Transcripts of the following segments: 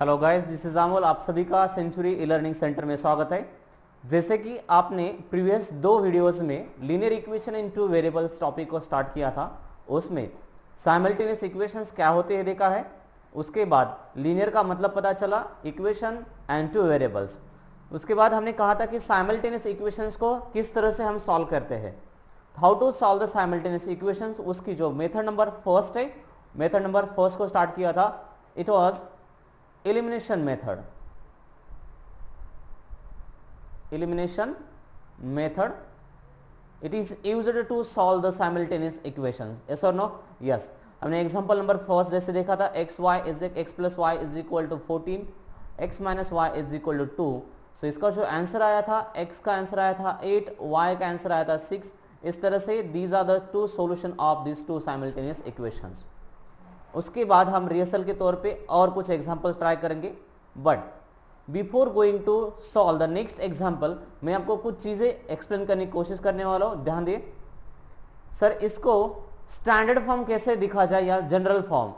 Hello guys, this is Amol. आप सभी का सेंचुरी ई लर्निंग सेंटर में स्वागत है। जैसे कि आपने प्रीवियस 2 वीडियोस में linear equation in 2 variables topic को स्टार्ट किया था, उसमें साइमल्टेनियस इक्वेशंस क्या होते हैं देखा है। उसके बाद लीनियर का मतलब पता चला, इक्वेशन एंड 2 वेरिएबल्स। उसके बाद हमने कहा था कि साइमल्टेनियस इक्वेशंस को किस तरह से हम सॉल्व करते हैं, how to solve the simultaneous equations. उसकी जो मेथड नंबर फर्स्ट है, मेथड नंबर फर्स्ट को स्टार्ट किया था, it was elimination method it is used to solve the simultaneous equations, yes or no? yes। हमने एग्जांपल नंबर फर्स्ट जैसे देखा था, x plus y is equal to 14, x minus y is equal to 2। सो इसका जो answer आया था, x का answer आया था 8, y का आंसर आया था 6। इस तरह से these are the 2 solution of these 2 simultaneous equations। उसके बाद हम रिहर्सल के तौर पे और कुछ एग्जांपल्स ट्राई करेंगे, but before going to solve the next example मैं आपको कुछ चीजें एक्सप्लेन करने की कोशिश करने वाला हूं। ध्यान दिए सर, इसको स्टैंडर्ड फॉर्म कैसे दिखा जाए या जनरल फॉर्म।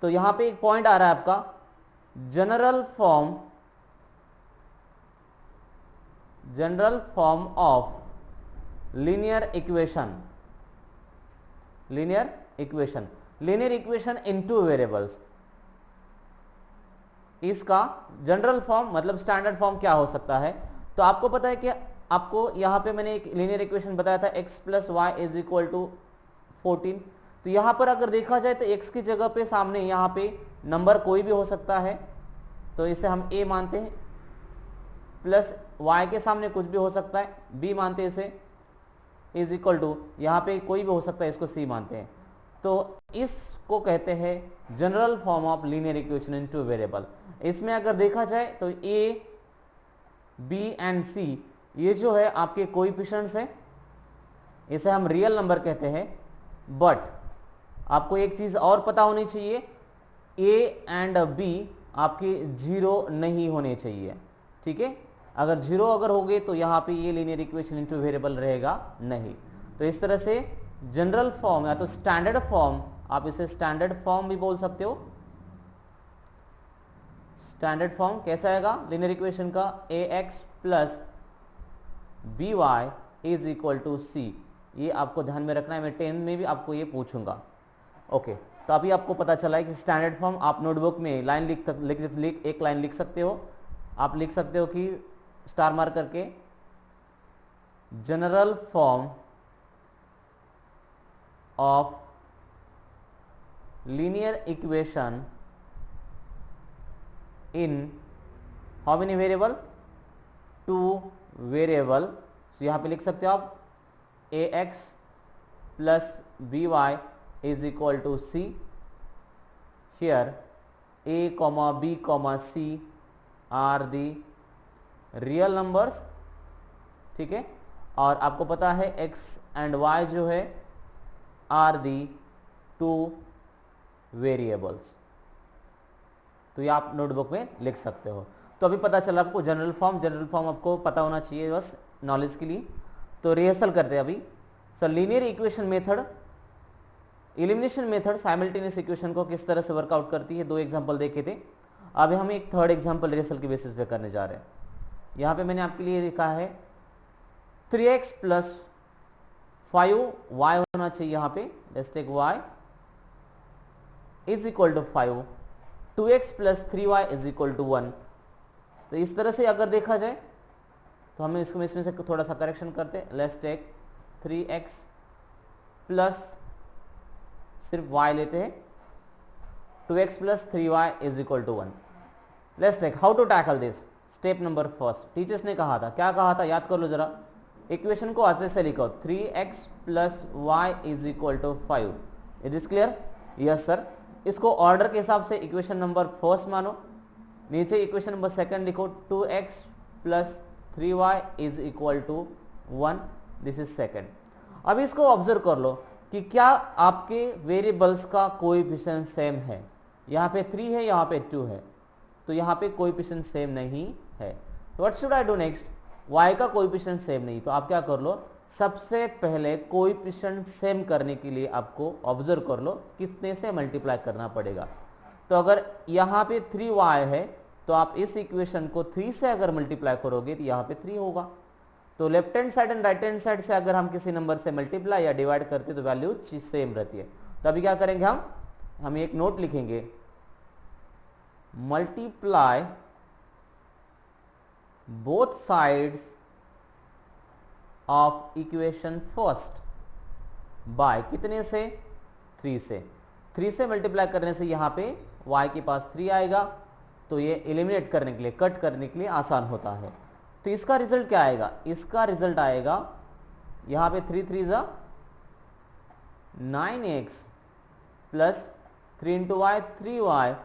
तो यहां पे एक पॉइंट आ रहा है आपका, general form of linear equation in 2 variables. इसका जनरल फॉर्म मतलब स्टैंडर्ड फॉर्म क्या हो सकता है। तो आपको पता है कि आपको यहां पे मैंने एक लीनियर इक्वेशन बताया था, x plus y is equal to 14। तो यहां पर अगर देखा जाए तो x की जगह पे सामने यहां पे नंबर कोई भी हो सकता है, तो इसे हम a मानते हैं, प्लस y के सामने कुछ भी हो सकता है b मानते हैं इसे, इज इक्वल टू यहां पे कोई भी हो सकता है, इसको c मानते हैं। तो इसको कहते हैं general form of linear equation in 2 variable. इसमें अगर देखा जाए तो a, b एंड c ये जो है आपके कोएफिशिएंट्स है, इसे हम रियल नंबर कहते हैं। बट आपको एक चीज और पता होनी चाहिए, a एंड b आपके 0 नहीं होने चाहिए, ठीक है। अगर 0 अगर हो गए तो यहां पे ये लीनियर इक्वेशन इन 2 वेरिएबल रहेगा नहीं। तो इस तरह से जनरल फॉर्म या तो स्टैंडर्ड फॉर्म, आप इसे स्टैंडर्ड फॉर्म भी बोल सकते हो। स्टैंडर्ड फॉर्म कैसा आएगा लीनियर इक्वेशन का, ax plus by is equal to c। ये आपको ध्यान में रखना है, मैं 10 में भी आपको ये पूछूंगा। ओके, तो अभी आपको पता चला है कि स्टैंडर्ड फॉर्म आप नोटबुक में लाइन एक लाइन लिख सकते हो। आप लिख सकते हो कि स्टार मार्क करके, general form of linear equation in how many variable, 2 variable। so यहां पे लिख सकते हो आप ax plus by is equal to c। here a comma b comma c are the real numbers, ठीक है। और आपको पता है x and y जो है आर दी 2 वेरिएबल्स। तो ये आप नोटबुक में लिख सकते हो। तो अभी पता चला आपको जनरल फॉर्म आपको पता होना चाहिए बस नॉलेज के लिए। तो रिहर्सल करते हैं अभी। Sir, linear equation method, elimination method simultaneous equation को किस तरह से वर्कआउट करती है, 2 एग्जांपल देखे थे। अभी हम एक थर्ड एग्जांपल रिहर्सल के बेसिस पे करने जा रहे हैं। यहां पे मैंने आपके लिए लिखा है 3x प्लस 5y होना चाहिए यहां पे, let's take y is equal to 5, 2x plus 3y is equal to 1। तो इस तरह से अगर देखा जाए तो हमें इसमें से थोड़ा सा करेक्शन करते हैं। लेट्स टेक 3x प्लस सिर्फ y लेते हैं, 2x plus 3y is equal to 1। Let's take how to tackle this. Step number first, teachers ने कहा था, क्या कहा था याद कर लो जरा। इक्वेशन को ऐसे से लिखो, 3x plus y is equal to 5। It is clear? Yes sir. इसको ऑर्डर के हिसाब से इक्वेशन नंबर फर्स्ट मानो, नीचे इक्वेशन नंबर सेकंड लिखो, 2x plus 3y is equal to 1। This is second. अब इसको ऑब्जर्व कर लो कि क्या आपके वेरिएबल्स का कोएफिशिएंट सेम है। यहाँ पे 3 है, यहाँ पे 2 है, तो यहाँ पे कोएफिशिएंट सेम नहीं है। तो what should I do next, y का कोएफिशिएंट सेम नहीं, तो आप क्या कर लो, सबसे पहले कोएफिशिएंट सेम करने के लिए आपको ऑब्जर्व कर लो कितने से मल्टीप्लाई करना पड़ेगा। तो अगर यहाँ पे 3y है तो आप इस इक्वेशन को 3 से अगर मल्टीप्लाई करोगे तो यहाँ पे 3 होगा। तो left hand side and right hand side से अगर हम किसी नंबर से मल्टीप्लाई या डिवाइड करते तो वैल्यू सेम रहती है। तो अभी क्या करेंगे, हम एक नोट लिखेंगे, multiply both sides of equation first by कितने से, 3 से। 3 से मल्टीप्लाई करने से यहां पे y के पास 3 आएगा, तो ये एलिमिनेट करने के लिए, कट करने के लिए आसान होता है। तो इसका रिजल्ट क्या आएगा, इसका रिजल्ट आएगा यहां पे 3 3 जा 9x plus 3 into y 3y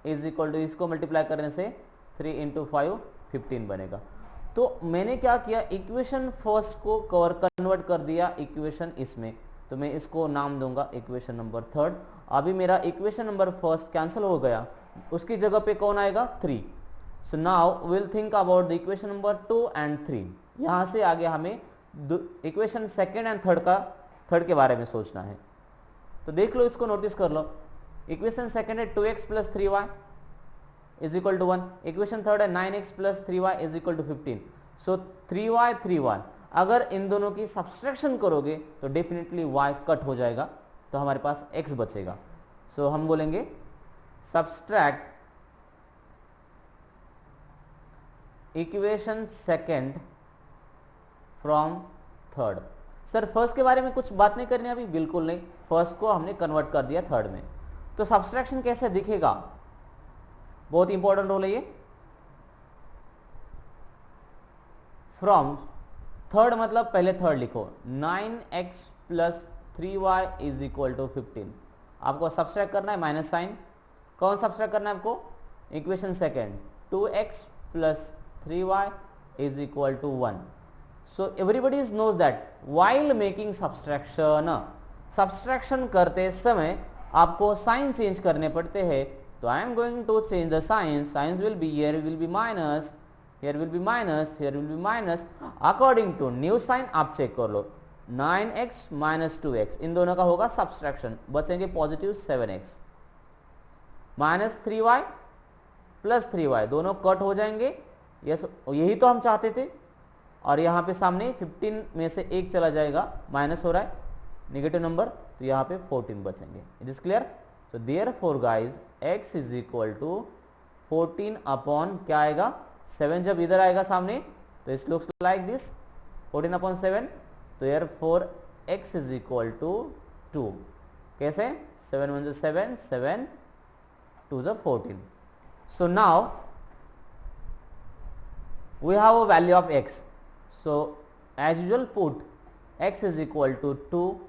is equal to, इसको मल्टीप्लाई करने से 3 इंटू 5 15 बनेगा। तो मैंने क्या किया, इक्वेशन फर्स्ट को कन्वर्ट कर दिया इक्वेशन इसमें, तो मैं इसको नाम दूंगा इक्वेशन नंबर थर्ड। अभी मेरा इक्वेशन नंबर फर्स्ट कैंसिल हो गया, उसकी जगह पे कौन आएगा, 3। So now will think about the equation number 2 and 3। यहां से आगे हमें इक्वेशन सेकेंड एंड थर्ड के बारे में सोचना है। तो देख लो, इसको नोटिस कर लो। इक्वेशन सेकेंड है 2x plus 3y is equal to 1। Equation third है 9x plus 3y is equal to 15। So 3y 3y, अगर इन दोनों की सब्सट्रैक्शन करोगे तो डेफिनेटली y कट हो जाएगा, तो हमारे पास x बचेगा। सो हम बोलेंगे subtract equation second from third. Sir first के बारे में कुछ बात नहीं करनी अभी, बिल्कुल नहीं, फर्स्ट को हमने कन्वर्ट कर दिया थर्ड में। तो सब्सट्रैक्शन कैसे दिखेगा, बहुत इंपॉर्टेंट रोल है ये। फ्रॉम थर्ड मतलब पहले थर्ड लिखो, 9x plus 3y is equal to 15। आपको सब्सट्रैक्ट करना है, माइनस साइन। कौन सब्सट्रैक्ट करना है आपको, equation second 2x plus 3y is equal to 1. So everybody knows that while making subtraction करते समय आपको साइन चेंज करने पड़ते हैं। तो I am going to change the signs will be, here will be minus, here will be minus, here will be minus, according to new sign आप check कर लो। 9x minus 2x इन दोनों का होगा subtraction, बचेंगे positive 7x, minus 3y plus 3y दोनों cut हो जाएंगे। Yes, यही तो हम चाहते थे। और यहाँ पे सामने 15 में से एक चला जाएगा, माइनस हो रहा है, नेगेटिव नंबर, तो यहाँ पे 14 बचेंगे। It is clear. So therefore guys x is equal to 14 upon क्या आएगा, 7 जब इधर आएगा सामने तो इस लुक्स लाइक दिस 14 अपॉन 7। तो therefore x is equal to 2। कैसे, 7 1 7, 7 2 14। So now we have a value of x. So as usual put x is equal to 2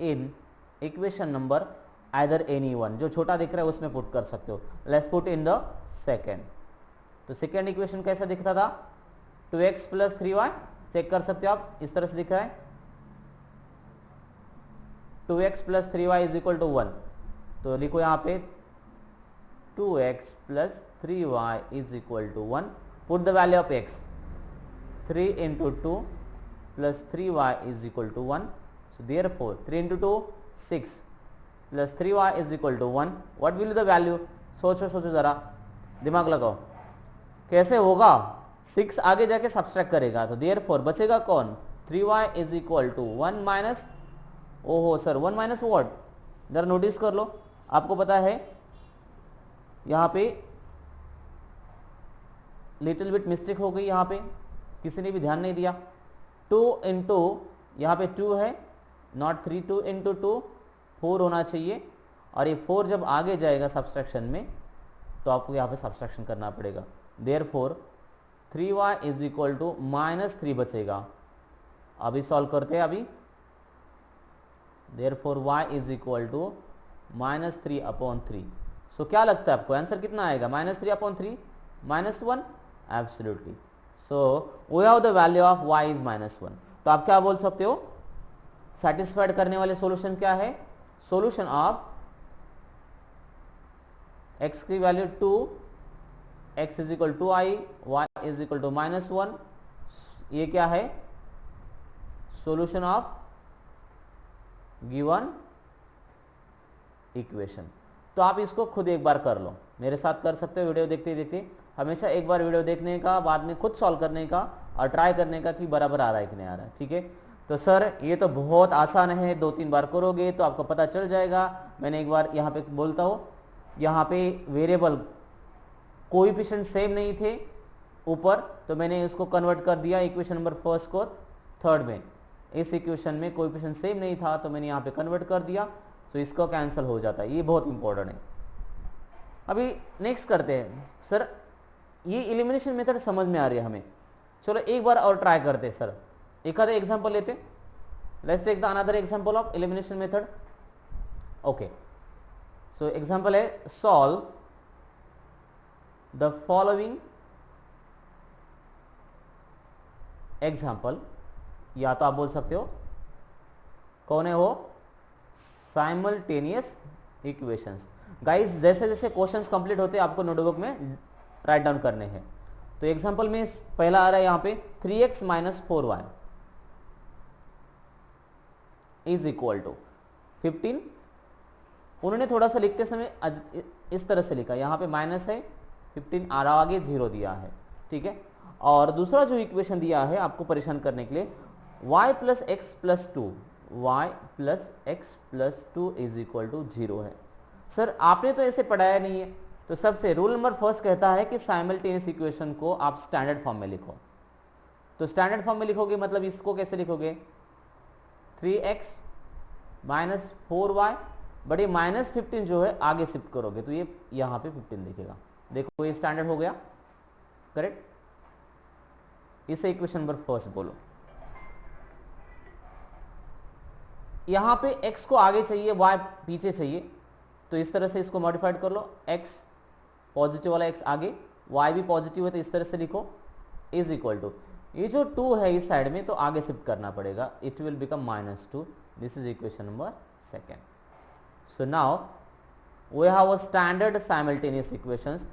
in equation number either any one, जो छोटा दिख रहा है उसमें put कर सकते हो। Let's put in the second. तो सेकेंड इक्वेशन कैसा दिखता था, 2x प्लस 3y, चेक कर सकते हो आप, इस तरह से दिख रहा है 2x plus 3y is equal to 1। तो लिखो यहाँ पे 2x plus 3y is equal to 1। Put the value of x, 3 into 2 plus 3y is equal to 1. So therefore 3 into 2 6 plus 3y is equal to 1. What will be the value? सोचो जरा, दिमाग लगाओ, कैसे होगा, 6 आगे जाके सब्सट्रैक्ट करेगा, तो therefore बचेगा कौन, 3y is equal to 1 minus, ओहो सर 1 माइनस व्हाट, जरा नोटिस कर लो। आपको पता है यहाँ पे लिटिल बिट मिस्टेक हो गई, यहाँ पे किसी ने भी ध्यान नहीं दिया। 2 इंटू यहाँ पे 2 है, नॉट 3, 2 इंटू 2 4 होना चाहिए, और ये 4 जब आगे जाएगा सब्सट्रैक्शन में तो आपको यहाँ पे सब्सट्रैक्शन करना पड़ेगा। Therefore 3y is equal to minus 3 बचेगा। अभी सॉल्व करते हैं अभी। Therefore y is equal to minus 3 upon 3। सो क्या लगता है आपको आंसर कितना आएगा, minus 3 upon 3 minus 1, absolutely. So we have the value of y is minus 1। तो आप क्या बोल सकते हो, सेटिस्फाइड करने वाले सॉल्यूशन क्या है, सॉल्यूशन ऑफ x की value 2, x is equal to i, y is equal to minus 1, ये क्या है, सॉल्यूशन ऑफ गिवन इक्वेशन। तो आप इसको खुद एक बार कर लो। मेरे साथ कर सकते हो वीडियो देखते देखते। हमेशा एक बार वीडियो देखने का, बाद में खुद सॉल्व करने का और ट्राई करने का कि बराबर आ रहा है कि नहीं आ रहा है। ठीक है, तो सर ये तो बहुत आसान है, 2-3 बार करोगे तो आपको पता चल जाएगा। मैंने एक बार यहाँ पे बोलता हूँ, यहाँ पे वेरिएबल कोएफिशिएंट सेम नहीं थे ऊपर, तो मैंने इसको कन्वर्ट कर दिया इक्वेशन नंबर फर्स्ट को थर्ड में। इस इक्वेशन में कोएफिशिएंट सेम नहीं था तो मैंने यहाँ पे कन्वर्ट कर दिया, तो इसका कैंसिल हो जाता है। ये बहुत इंपॉर्टेंट है। अभी नेक्स्ट करते हैं। सर ये एलिमिनेशन मेथड समझ में आ रही है हमें, चलो एक बार और ट्राई करते हैं। सर एक आधा एग्जांपल लेते, let's take the another example of elimination method. Okay, so example है सॉल्व द फॉलोइंग एग्जांपल, या तो आप बोल सकते हो कौन है वो, साइमल्टेनियस इक्वेशंस। गाइस जैसे जैसे क्वेश्चंस कंप्लीट होते हैं आपको नोटबुक में राइट डाउन करने हैं। तो एग्जांपल में पहला आ रहा है यहाँ पे 3x minus 4y is equal to 15। उन्होंने थोड़ा सा लिखते समय इस तरह से लिखा, यहाँ पे माइनस है 15 आ रहा, आगे 0 दिया है। ठीक है, और दूसरा जो इक्वेशन दिया है आपको परेशान करने के लिए, y plus x plus 2, y plus x plus 2 is equal to 0 है। सर आपने तो ऐसे पढ़ाया नहीं है, तो सबसे रूल नंबर फर्स्ट कहता है कि साइमल्टेनियस इक्वेशन को आप स्टैंडर्ड फॉर्म में लिखो। तो स्टैंडर्ड फॉर्म में लिखोगे मतलब इसको कैसे लिखोगे, 3x माइनस 4y, बट ये माइनस 15 जो है आगे शिफ्ट करोगे तो ये यहाँ पे 15 दिखेगा। देखो ये स्टैंडर्ड हो गया, करेक्ट। इसे इक्वेशन नंबर फर्स्ट बोलो। यहां पे x को आगे चाहिए, y पीछे चाहिए, तो इस तरह से इसको मॉडिफाइड कर लो। x पॉजिटिव वाला x आगे, y भी पॉजिटिव है तो इस तरह से लिखो, इज इक्वल टू ये जो 2 है इस साइड में तो आगे शिफ्ट करना पड़ेगा, it will become -2। This is equation number second. So now we have a standard simultaneous equations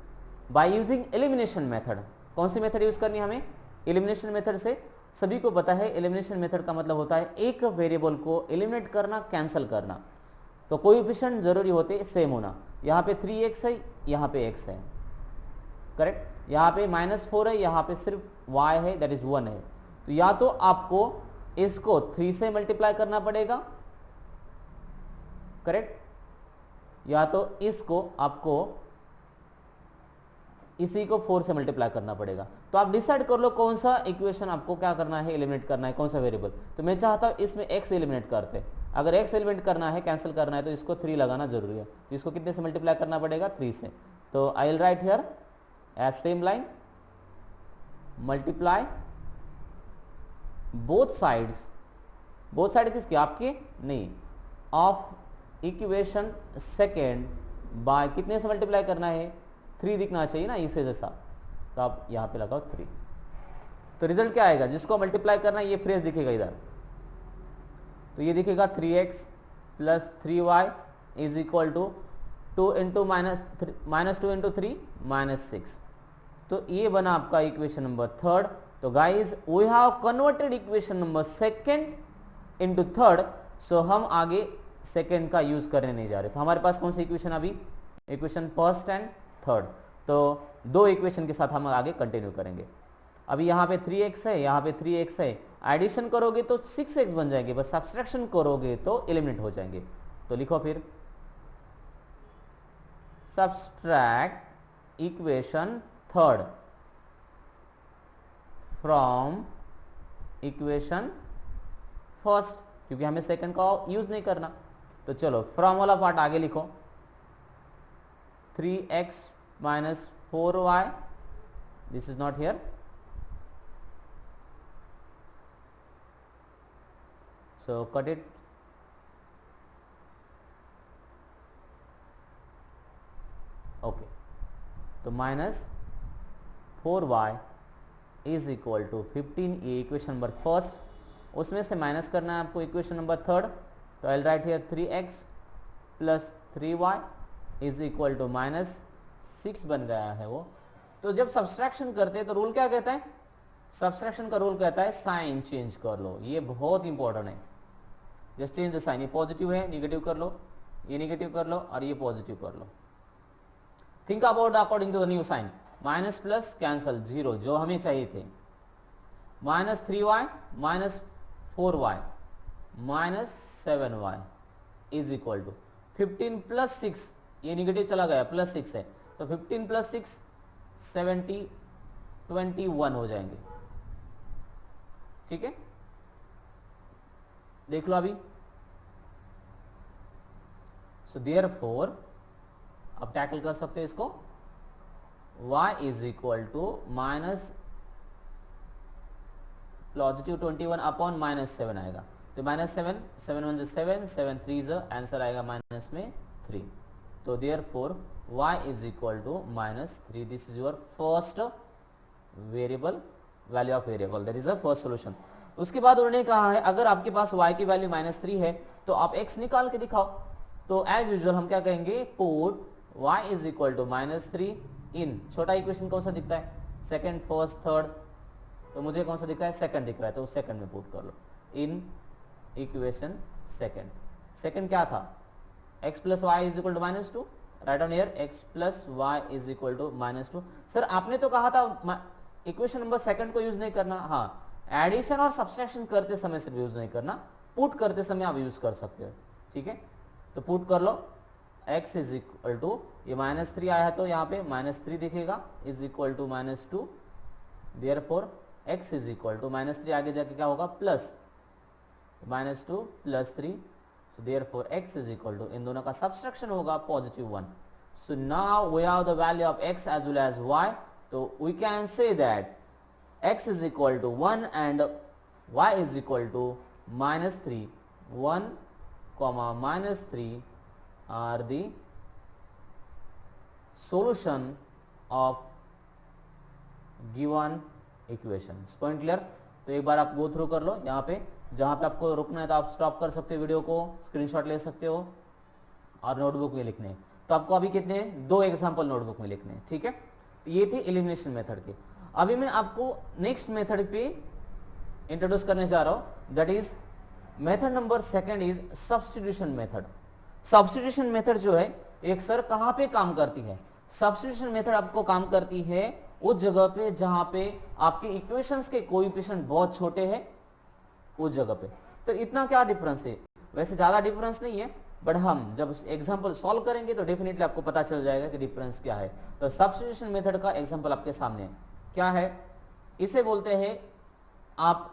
by using elimination method. कौन सी मेथड यूज करनी है हमें, एलिमिनेशन मेथड से। सभी को पता है एलिमिनेशन मेथड का मतलब होता है एक वेरिएबल को एलिमिनेट करना, कैंसिल करना। तो कोएफिशिएंट जरूरी होते सेम होना। यहाँ पे 3x है, यहाँ पे x है, करेक्ट। यहाँ पे -4 है, यहाँ पे सिर्फ y है, दैट इज 1 है। तो या तो आपको इसको 3 से मल्टीप्लाई करना पड़ेगा, करेक्ट, या तो इसको आपको इसी को 4 से मल्टीप्लाई करना पड़ेगा। तो आप डिसाइड कर लो कौन सा इक्वेशन आपको क्या करना है, एलिमिनेट करना है, कौन सा वेरिएबल। तो मैं चाहता हूं इसमें x एलिमिनेट करते हैं। अगर x एलिमिनेट करना है, कैंसिल करना है, तो इसको 3 लगाना जरूरी है। तो इसको कितने से मल्टीप्लाई करना पड़ेगा, 3 से। तो I will write here as same line, multiply both sides. Both side किसके, आपके नहीं, ऑफ इक्वेशन सेकेंड बाय कितने से मल्टीप्लाई करना है, 3 दिखना चाहिए ना इसे जैसा, तो आप यहां पे लगाओ 3। तो रिजल्ट क्या आएगा, जिसको मल्टीप्लाई करना है ये फ्रेज दिखेगा इधर, तो ये दिखेगा 3x plus 3y is equal to 2 into -2 into 3 -6। तो ये बना आपका इक्वेशन नंबर थर्ड। तो guys we have converted equation number second into third. So हम आगे सेकेंड का यूज करने नहीं जा रहे। तो हमारे पास कौन सी इक्वेशन अभी, इक्वेशन फर्स्ट एंड थर्ड। तो 2 इक्वेशन के साथ हम आगे कंटिन्यू करेंगे। अभी यहाँ पे 3x है, यहाँ पे 3x है, एडिशन करोगे तो 6x बन जाएंगे, बस सब्सट्रैक्शन करोगे तो एलिमिनेट हो जाएंगे। तो लिखो फिर subtract equation third from equation first, क्योंकि हमें सेकंड का यूज नहीं करना। तो चलो फ्रॉम वाला पार्ट आगे लिखो, 3x minus 4y, this is not here, so cut it, okay, तो -4y इज इक्वल टू 15। ये इक्वेशन नंबर फर्स्ट, उसमें से माइनस करना है आपको इक्वेशन नंबर थर्ड। तो I will write here 3x plus 3y is equal to -6 बन गया है वो। तो जब सब्सट्रैक्शन करते हैं तो रूल क्या कहता है, सब्सट्रैक्शन का रूल कहता है साइन चेंज कर लो। ये बहुत इंपॉर्टेंट है, जस्ट चेंज द साइन। ये पॉजिटिव है, निगेटिव कर लो, ये निगेटिव कर लो और ये पॉजिटिव कर लो। Think about the according to the new sign, minus plus cancel, zero जो हमें चाहिए थे, minus 3y minus 4y minus 7y is equal to 15 plus 6, ये निगेटिव चला गया, प्लस 6 है, तो 15 प्लस 6 70 21 हो जाएंगे। ठीक है, देख लो अभी। सो देयरफॉर अब टैकल कर सकते हो इसको, y is equal to minus positive 21 upon minus 7 आएगा, तो माइनस 7, 7 1 7, 7 3 आंसर आएगा माइनस में 3। तो therefore y is equal to minus 3, this is your first variable, value of variable, that is a first solution. उसके बाद उन्होंने कहा है अगर आपके पास y की वैल्यू माइनस 3 है तो आप x निकाल के दिखाओ। तो एज यूजुअल हम क्या कहेंगे, put y is equal to minus 3 in, छोटा इक्वेशन कौन सा दिखता है, सेकंड, फर्स्ट, थर्ड, तो मुझे कौन सा दिख रहा है, सेकंड दिख रहा है, तो सेकंड में पुट कर लो, इन इक्वेशन सेकंड। सेकंड क्या था, x plus y is equal to minus 2, right on here x plus y is equal to minus 2। Sir आपने तो कहा था इक्वेशन नंबर सेकंड को यूज नहीं करना, हाँ एडिशन और सब्सट्रैक्शन करते समय सिर्फ यूज नहीं करना, पुट करते समय आप यूज कर सकते हो। ठीक है, तो पुट कर लो, x इज इक्वल टू, ये माइनस 3 आया है तो यहाँ पे माइनस 3 दिखेगा, is equal to minus 2, therefore x is equal to minus 3 आगे जाके क्या होगा, plus minus 2 plus 3, so therefore x is equal to, इन दोनों का सब्सट्रैक्शन होगा positive 1। So now we have the value of x as well as y, तो we can say that x is equal to 1 and y is equal to minus 3, 1 comma minus 3 are the solution of given equations। Point clear? तो एक बार आप go through कर लो, यहाँ पे जहां पे आपको रुकना है तो आप स्टॉप कर सकते हो वीडियो को, स्क्रीनशॉट ले सकते हो और नोटबुक में लिखने हैं। तो आपको अभी कितने, 2 एग्जाम्पल नोटबुक में लिखने हैं। ठीक है, तो ये थे एलिमिनेशन मेथड के। अभी मैं आपको नेक्स्ट मेथड पे इंट्रोड्यूस करने जा रहा हूं, that is method number second is substitution method. Substitution method जो है एक सर कहां पे काम करती है, सब्स्टिट्यूशन मेथड आपको काम करती है उस जगह पे जहां पे आपके इक्वेशंस के कोएफिशिएंट बहुत छोटे हैं, उस जगह पे। तो इतना क्या डिफरेंस है, वैसे ज्यादा डिफरेंस नहीं है, बट हम जब एग्जांपल सॉल्व करेंगे तो डेफिनेटली आपको पता चल जाएगा कि डिफरेंस क्या है। तो सब्स्टिट्यूशन मेथड का एग्जांपल आपके सामने है, क्या है, इसे बोलते हैं आप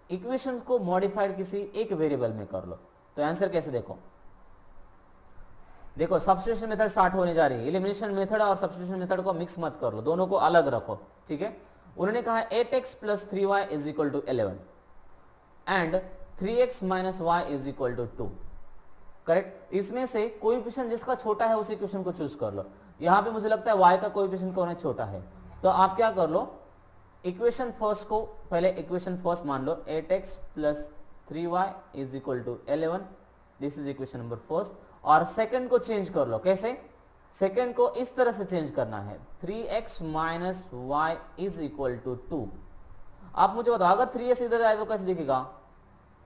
इक्वेशन को मॉडिफाइड किसी एक वेरिएबल में कर लो। तो आंसर कैसे देखो, देखो सब्स्टिट्यूशन मेथड स्टार्ट होने जा रही है, एलिमिनेशन मेथड और सब्स्टिट्यूशन मेथड को मिक्स मत कर लो, दोनों को अलग रखो। ठीक है, उन्होंने कहा 8x plus 3y is equal to 11 and 3x minus y is equal to 2। Correct, इसमें से कोएफिशिएंट जिसका छोटा है उस इक्वेशन को चूज कर लो। यहां पे मुझे लगता है y का कोएफिशिएंट कौन है, छोटा है, तो आप क्या कर लो, इक्वेशन फर्स्ट को पहले इक्वेशन फर्स्ट मान लो, 8x plus 3y is equal to 11, this is equation number first. और सेकंड को चेंज कर लो, कैसे, सेकंड को इस तरह से चेंज करना है, 3x minus y is equal to 2। आप मुझे बताओ अगर 3x इधर आए तो कैसे दिखेगा,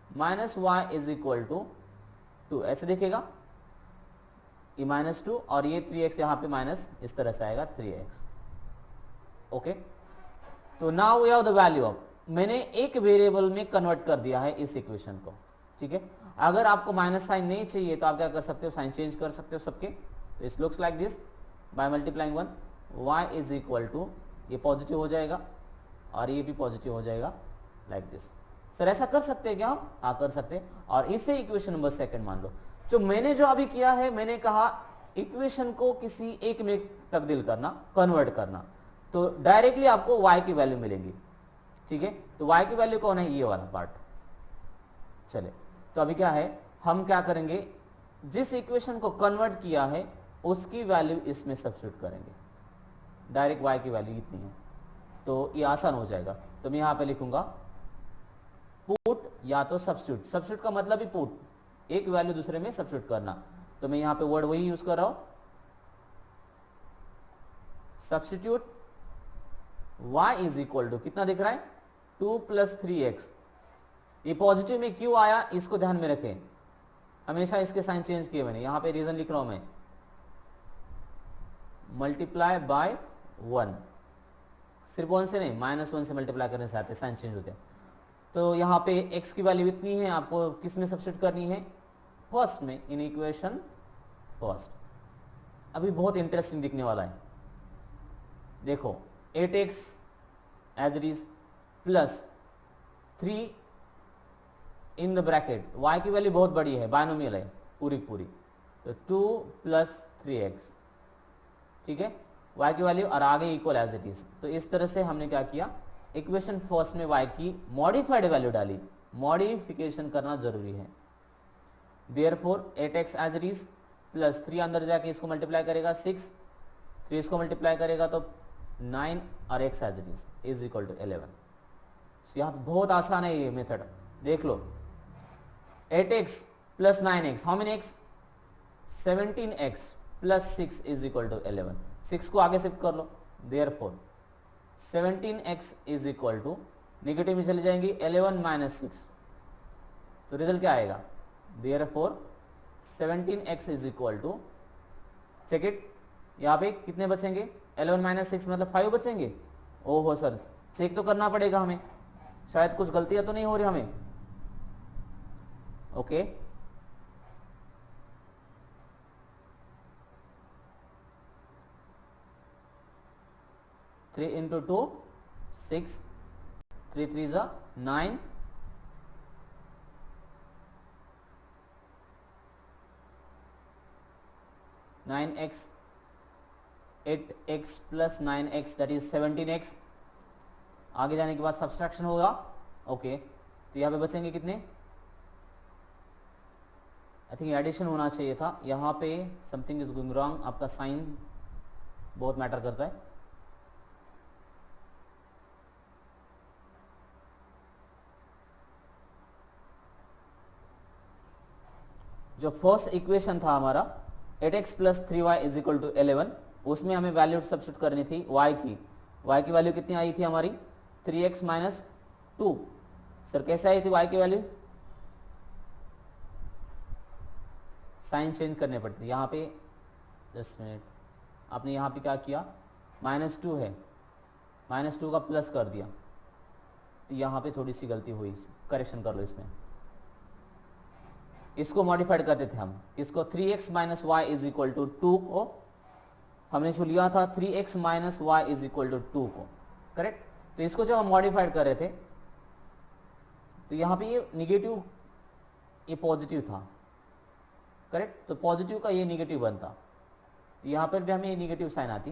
minus y is equal to 2 ऐसे दिखेगा, ये माइनस 2 और ये 3x यहां पे माइनस इस तरह से आएगा 3x। ओके, तो now we have the value of, मैंने एक वेरिएबल में कन्वर्ट कर दिया है इस इक्वेशन को। ठीक है, अगर आपको माइनस साइन नहीं चाहिए तो आप क्या कर सकते हो, साइन चेंज कर सकते हो सबके। तो इस looks like this, by multiplying 1 y is equal to, ये पॉजिटिव हो जाएगा और ये भी पॉजिटिव हो जाएगा, लाइक दिस। सर ऐसा कर सकते हैं क्या हम, हाँ कर सकते हैं, और इसे इक्वेशन नंबर सेकंड मान लो। जो मैंने जो अभी किया है, मैंने कहा इक्वेशन को किसी एक में तब्दील करना, कन्वर्ट करना, तो डायरेक्टली आपको y की वैल्यू मिलेगी। ठीक है, तो y की वैल्यू कौन है, ये वाला पार्ट। चले, तो अभी क्या है, हम क्या करेंगे, जिस इक्वेशन को कन्वर्ट किया है उसकी वैल्यू इसमें सब्स्टिट्यूट करेंगे, डायरेक्ट y की वैल्यू इतनी है, तो ये आसान हो जाएगा। तो मैं यहां पे लिखूंगा पुट या तो सब्स्टिट्यूट, सब्स्टिट्यूट का मतलब ही पुट, एक वैल्यू दूसरे में सब्स्टिट्यूट करना। तो मैं यहां पे वर्ड वही यूज कर रहा हूं, substitute y is equal to, कितना दिख रहा है, 2 प्लस 3x। ये पॉजिटिव में क्यों आया, इसको ध्यान में रखें, हमेशा इसके साइन चेंज किए मैंने, यहां पे रीजन लिख रहा हूं मैं, मल्टीप्लाई बाय 1, सिर्फ 1 से नहीं, -1 से मल्टीप्लाई करने से आते साइन चेंज होते हैं। तो यहाँ पे x की वैल्यू इतनी है, आपको किस में सब्स्टिट्यूट करनी है, फर्स्ट में, इन इक्वेशन फर्स्ट। अभी बहुत इंटरेस्टिंग दिखने वाला है, देखो 8x as it is plus 3 in the bracket, y की वैल्यू बहुत बड़ी है, बायनोमियल है पूरी पूरी, तो 2 + 3x, ठीक है, y की वैल्यू और आगे इक्वल एज इट इज। तो इस तरह से हमने क्या किया, इक्वेशन फर्स्ट में y की मॉडिफाइड वैल्यू डाली, मॉडिफिकेशन करना जरूरी है। Therefore 8x as it is plus 3 अंदर जाके इसको मल्टीप्लाई करेगा 6, 3 इसको मल्टीप्लाई करेगा तो 9 और x as it is equal to 11। यहाँ बहुत आसान है ये मेथड, देख लो 8x plus 9x, how many x, 17x plus 6 is equal to 11। 6 को आगे शिफ्ट कर लो, therefore 17x is equal to, negative में चले जाएंगी 11 - 6, तो रिजल्ट क्या आएगा, therefore 17x is equal to, check it, यहाँ पे कितने बचेंगे, 11 - 6 मतलब 5 बचेंगे। ओहो सर, चेक तो करना पड़ेगा हमें, शायद कुछ गलतियां तो नहीं हो रही हमें। Okay, three into 2 6, 3 3 = 9, 9x, 8x plus 9x that is 17x। आगे जाने के बाद सब्सट्रैक्शन होगा। ओके, तो यहाँ पे बचेंगे कितने, आई थिंक एडिशन होना चाहिए था, यहाँ पे समथिंग इज गोइंग रॉन्ग, आपका साइन बहुत मैटर करता है। जो फर्स्ट इक्वेशन था हमारा 8x plus 3y is equal to 11, उसमें हमें वैल्यू सब्स्टिट्यूट करनी थी y की वैल्यू कितनी आई थी हमारी, 3x माइनस 2। सर कैसे आई थी y की वैल्यू, साइन चेंज करने पड़ती है। यहाँ पे 10 मिनट, आपने यहाँ पे क्या किया, -2 है, -2 का प्लस कर दिया, तो यहाँ पे थोड़ी सी गलती हुई, करेक्शन कर लो इसमें। इसको मॉडिफाइड करते थे हम, इसको 3x minus y is equal to 2 को हमने जो लिया था 3x minus y is equal to 2 को, करेक्ट। तो इसको जब हम मॉडिफाइड कर रहे थे तो यहाँ पे ये निगेटिव, ये पॉजिटिव था, करेक्ट, तो पॉजिटिव का ये निगेटिव बनता, तो यहाँ पर भी हमें ये निगेटिव साइन आती।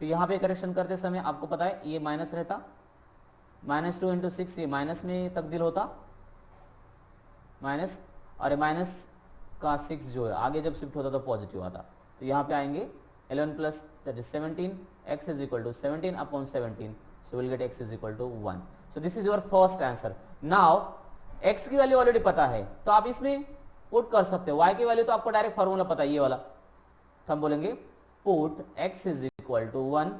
तो यहाँ पे करेक्शन करते समय आपको पता है ये माइनस रहता, -2 × 6 ये माइनस में तब्दील होता, माइनस, और माइनस का 6 जो है आगे जब शिफ्ट होता तो पॉजिटिव आता। तो यहाँ पे आएंगे 11 plus that is 17, x is equal to 17/17, so will get x is equal to 1। So this is your first answer. Now x की वैल्यू ऑलरेडी पता है तो आप इसमें पुट कर सकते हो, y की वैल्यू तो आपको डायरेक्ट फॉर्मूला पता है ये वाला, तो हम बोलेंगे put x is equal to 1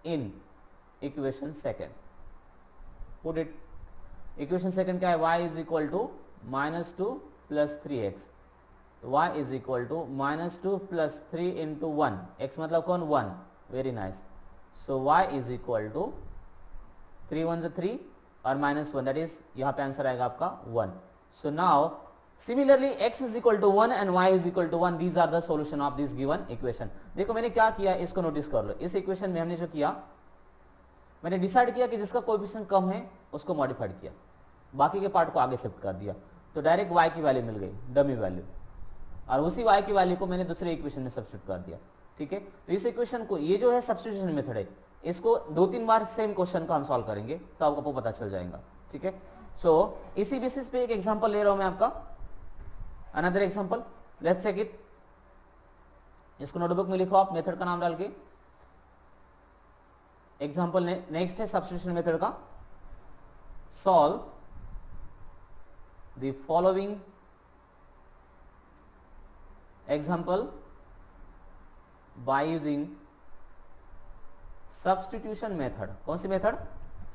in equation second. Put it, equation second क्या है, y is equal to -2 plus 3x, तो y is equal to -2 plus 3 into 1, x मतलब कौन, 1, very nice. So y is equal to 3 1 = 3 और -1, that is यहाँ पे answer आएगा आपका 1। So now similarly x is equal to 1 and y is equal to 1, these are the solution of this given equation. देखो मैंने क्या किया, इसको नोटिस कर लो। इस इक्वेशन में हमने जो किया, मैंने डिसाइड किया कि जिसका कोएफिशिएंट कम है उसको मॉडिफाइड किया, बाकी के पार्ट को आगे शिफ्ट कर दिया, तो डायरेक्ट y की वैल्यू मिल गई, डमी वैल्यू, और उसी y की वैल्यू को मैंने दूसरे इक्वेशन में सब्स्टिट्यूट कर दिया, ठीक है। तो इस इक्वेशन को, ये जो है सब्स्टिट्यूशन मेथड है, इसको 2-3 बार सेम क्वेश्चन को हम सॉल्व करेंगे तो आपको पता चल जाएगा, ठीक है। सो इसी बेसिस पे एक एग्जांपल ले रहा हूं मैं आपका, another example, let's check it. इसको नोटबुक में लिखो आप, मेथड का नाम डाल के। एग्जांपल नेक्स्ट है सब्स्टिट्यूशन मेथड का, solve the following example by using substitution method। कौन सी मेथड,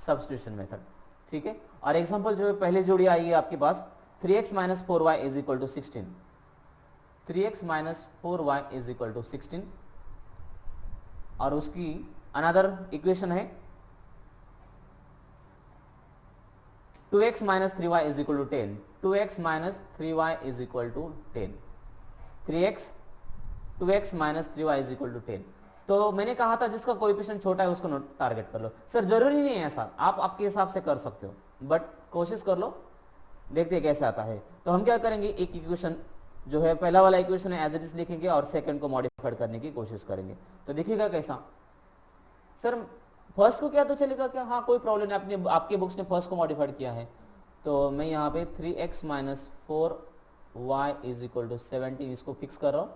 substitution method, ठीक है। और एग्जांपल जो है पहले जोड़ी आई है आपके पास, 3x minus 4y is equal to 16, 3x minus 4y is equal to 16 और उसकी अनदर इक्वेशन है 2x minus 3y is equal to 10, 2x minus 3y is equal to 10, 3x 2x minus 3y is equal to 10। तो मैंने कहा था जिसका coefficient छोटा है उसको टारगेट कर लो। सर जरूरी नहीं है ऐसा, आप आपके हिसाब से कर सकते हो, बट कोशिश कर लो, देखते हैं कैसे आता है। तो हम क्या करेंगे, एक इक्वेशन जो है पहला वाला इक्वेशन है एज इट इज लिखेंगे और सेकंड को मॉडिफाइड करने की कोशिश करेंगे। तो देखिएगा कैसा। सर फर्स्ट को क्या तो चलेगा क्या? हाँ कोई प्रॉब्लम नहीं, आपने आपके बुक्स ने फर्स्ट को मॉडिफाइड किया है। तो मैं यहाँ पे 3x minus 4y is equal to 17 इसको फिक्स कर रहा हूँ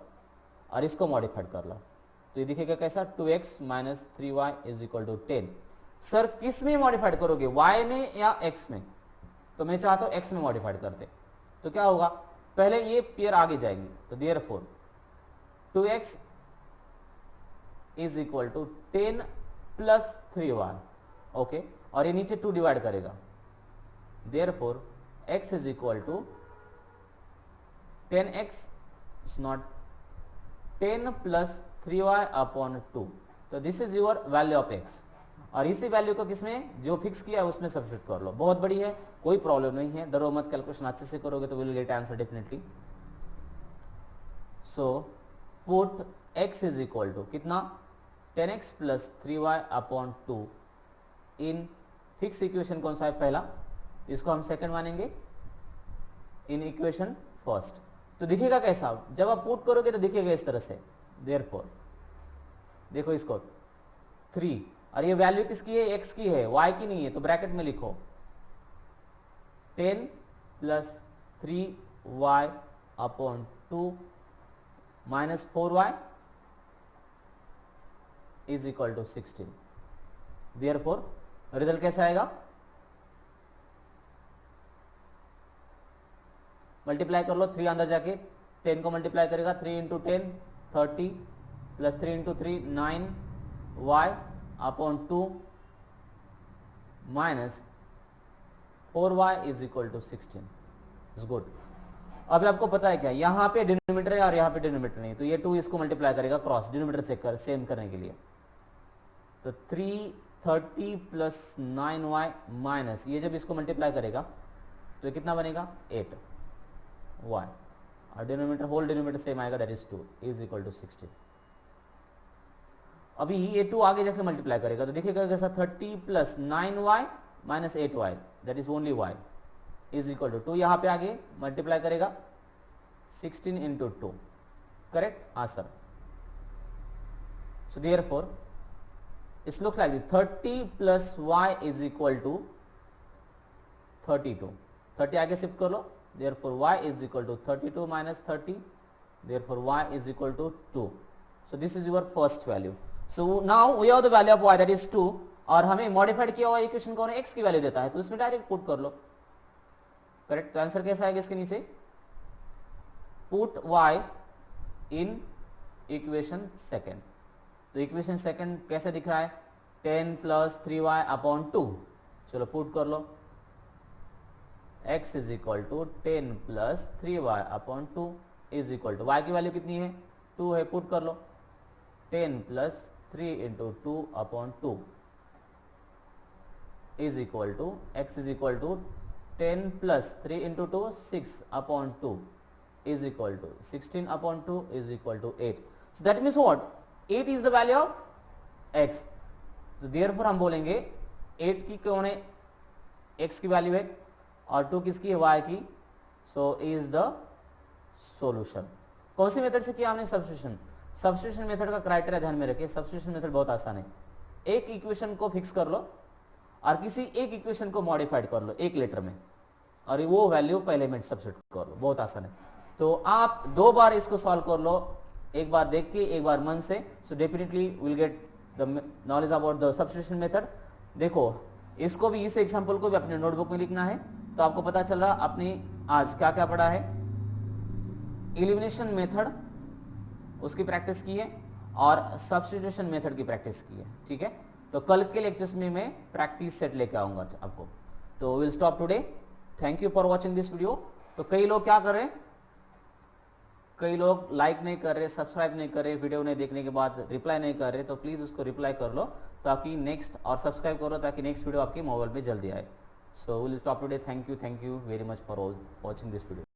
और इसको मॉडिफाइड कर लो। तो ये दिखेगा कैसा, 2x minus 3y is equal to 10। Sir किस में मॉडिफाइड करोगे, y में या x में? तो मैं चाहता हूँ x में मॉडिफाइड करते। तो क्या होगा, पहले ये पेयर आगे जाएगी, तो therefore 2x is equal to 10 plus 3y, okay, और ये नीचे 2 डिवाइड करेगा, therefore x is equal to 10x is not 10 plus 3y upon 2। तो this is your value of x और इसी वैल्यू को किसमें जो फिक्स किया है उसमें सब्स्टिट्यूट कर लो। बहुत बड़ी है, कोई प्रॉब्लम नहीं है, डरो मत, कैलकुलेशन अच्छे से करोगे तो will get answer definitely. So put x is equal to कितना, 10x plus 3y upon 2 in fix equation कौन सा है, पहला, इसको हम सेकंड मानेंगे, इन इक्वेशन फर्स्ट। तो दिखेगा कैसा, जब आप पुट करोगे तो दिखेगा इस तरह से, देयरफॉर देखो इसको 3 और ये वैल्यू किसकी है, x की है, y की नहीं है, तो ब्रैकेट में लिखो 10 plus 3y upon 2 minus 4y is equal to 16। Therefore result कैसा आएगा, मल्टीप्लाई कर लो, 3 अंदर जाके 10 को मल्टीप्लाई करेगा, 3 into 10 30 plus 3 into 3 9y upon 2 minus 4y is equal to 16 is good. अब आपको पता है क्या, यहां पे डिनोमिनेटर है और यहां पे डिनोमिनेटर नहीं, तो ये 2 इसको मल्टीप्लाई करेगा क्रॉस डिनोमिनेटर से सेम करने के लिए। तो 330 प्लस 9y माइनस ये जब इसको मल्टीप्लाई करेगा तो ये कितना बनेगा 8y और डिनोमिनेटर होल डिनोमिनेटर सेम आएगा, that is 2 is equal to 16। अभी ये 2 आगे जाके मल्टीप्लाई करेगा तो देखिएगा कैसा, 30 plus 9y minus 8y that is only y is equal to 2, यहां पे आगे मल्टीप्लाई करेगा 16 into 2, correct answer. So therefore it looks like 30 plus y is equal to 32, 30 आगे शिफ्ट कर लो, therefore y is equal to 32 minus 30, therefore y is equal to 2. So this is your first value. So now we have the value of y that is 2 और हमें modified किया हुआ equation कौन है, x की value देता है, तो इसमें डायरेक्ट पुट कर लो, करेक्ट। तो आंसर कैसा आएगा इसके नीचे, पुट y इन इक्वेशन सेकेंड। तो इक्वेशन सेकेंड कैसे दिख रहा है, 10 प्लस 3y अपॉन 2, चलो पुट कर लो, x is equal to 10 plus 3y upon 2 is equal to y की वैल्यू कितनी है 2 है, पुट कर लो 10 plus 3 into 2 upon 2 is equal to x is equal to 10 plus 3 into 2 6 upon 2 is equal to 16 upon 2 is equal to 8। So that means what, 8 is the value of x। तो therefore हम बोलेंगे 8 की कौन है, x की value है और 2 किसकी है, y की। So is the solution. कौन सी मेथड से किया हमने, सब्स्टिट्यूशन। सब्स्टिट्यूशन मेथड का क्राइटेरिया ध्यान में रखिए, सब्स्टिट्यूशन मेथड बहुत आसान है, एक इक्वेशन को फिक्स कर लो और किसी एक इक्वेशन को मॉडिफाइड कर लो एक लेटर में और वो वैल्यू पहले में सब्स्टिट्यूट कर लो, बहुत आसान है। तो आप 2 बार इसको सॉल्व कर लो, एक बार देख के एक बार मन से, so definitely will get the knowledge about the substitution method. देखो इसको भी, इस एग्जांपल को भी अपने नोटबुक में लिखना है, तो आपको पता चल रहा आपने आज क्या क्या पढ़ा है, एलिमिनेशन मेथड उसकी प्रैक्टिस की है और सब्स्टिट्यूशन मेथड की प्रैक्टिस की है, ठीक है। तो कल के लेक्चर्स में मैं प्रैक्टिस सेट लेके आऊंगा आपको। तो will stop today, thank you for watching this video. तो कई लोग क्या कर रहे हैं, कई लोग लाइक नहीं कर रहे, सब्सक्राइब नहीं कर रहे, वीडियो नहीं देखने के बाद रिप्लाई नहीं कर रहे, तो प्लीज़ उसको रिप्लाई कर लो ताकि नेक्स्ट, और सब्सक्राइब करो ताकि नेक्स्ट वीडियो आपके मोबाइल में जल्दी आए. So will stop today. Thank you very much for all watching this video.